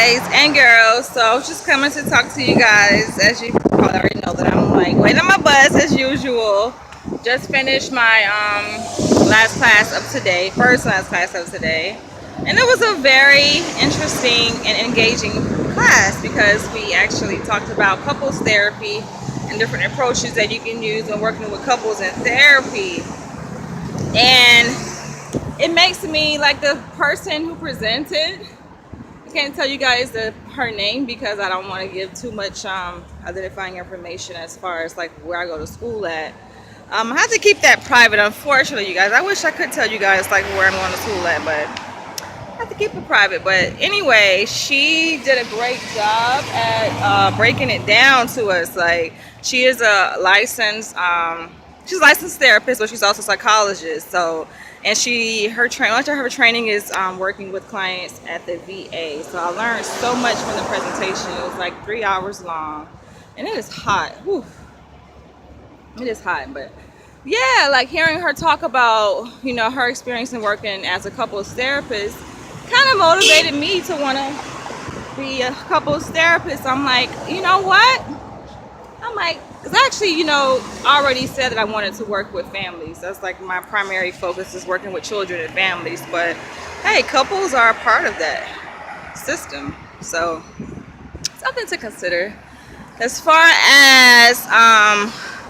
Guys and girls, so I was just coming to talk to you guys. As you probably already know, that I'm like waiting on my bus as usual. Just finished my last class of today, first last class of today, and it was a very interesting and engaging class because we actually talked about couples therapy and different approaches that you can use when working with couples in therapy. And it makes me like the person who presented. I can't tell you guys her name because I don't want to give too much identifying information as far as like where I go to school at. I have to keep that private, unfortunately, you guys. I wish I could tell you guys like where I'm going to school at, but I have to keep it private. But anyway, she did a great job at breaking it down to us. Like, she is a licensed she's a licensed therapist, but she's also a psychologist. So, and much of her training is working with clients at the VA. So I learned so much from the presentation. It was like 3 hours long, and it is hot. Whew. It is hot, but yeah, like hearing her talk about her experience in working as a couples therapist kind of motivated me to want to be a couples therapist. I'm like, you know what? I'm like, because I actually, already said that I wanted to work with families. That's like my primary focus is working with children and families. But hey, couples are a part of that system. So something to consider. As far as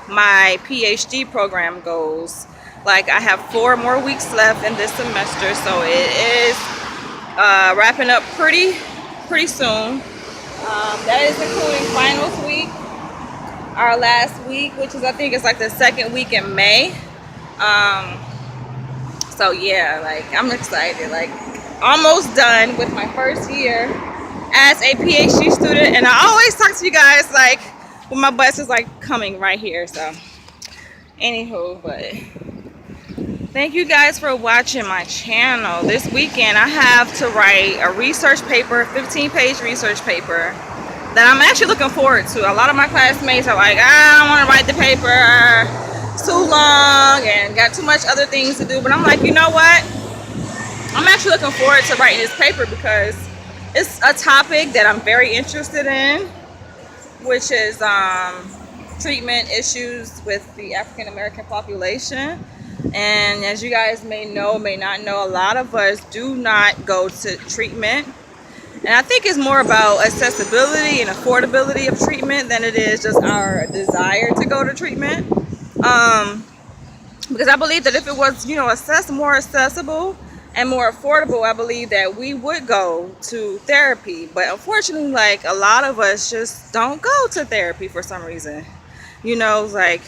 my PhD program goes, like I have 4 more weeks left in this semester. So it is wrapping up pretty soon. That is including finals week. Our last week, which is I think it's like the second week in May. So yeah, like I'm excited, like almost done with my first year as a PhD student. And I always talk to you guys like when my bus is like coming right here. So anywho, but thank you guys for watching my channel. This weekend I have to write a research paper, 15-page research paper that I'm actually looking forward to. A lot of my classmates are like, I don't want to write the paper, it's too long and got too much other things to do. But I'm like, you know what? I'm actually looking forward to writing this paper because it's a topic that I'm very interested in, which is treatment issues with the African American population. And as you guys may not know, a lot of us do not go to treatment. And I think it's more about accessibility and affordability of treatment than it is just our desire to go to treatment. Because I believe that if it was, more accessible and more affordable, I believe that we would go to therapy. But unfortunately, like a lot of us just don't go to therapy for some reason. Like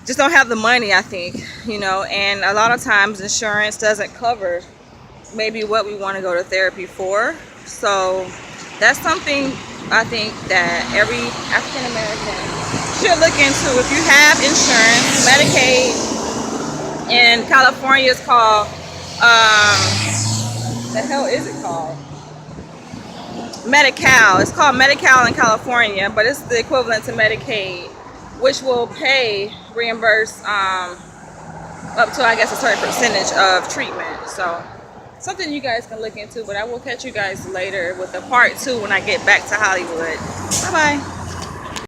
just don't have the money, I think, and a lot of times insurance doesn't cover maybe what we want to go to therapy for. So that's something I think that every African American should look into. If you have insurance, Medicaid in California is called, the hell is it called? Medi-Cal. It's called Medi-Cal in California, but it's the equivalent to Medicaid, which will reimburse up to, I guess, a certain percentage of treatment. So something you guys can look into, but I will catch you guys later with the part 2 when I get back to Hollywood. Bye bye.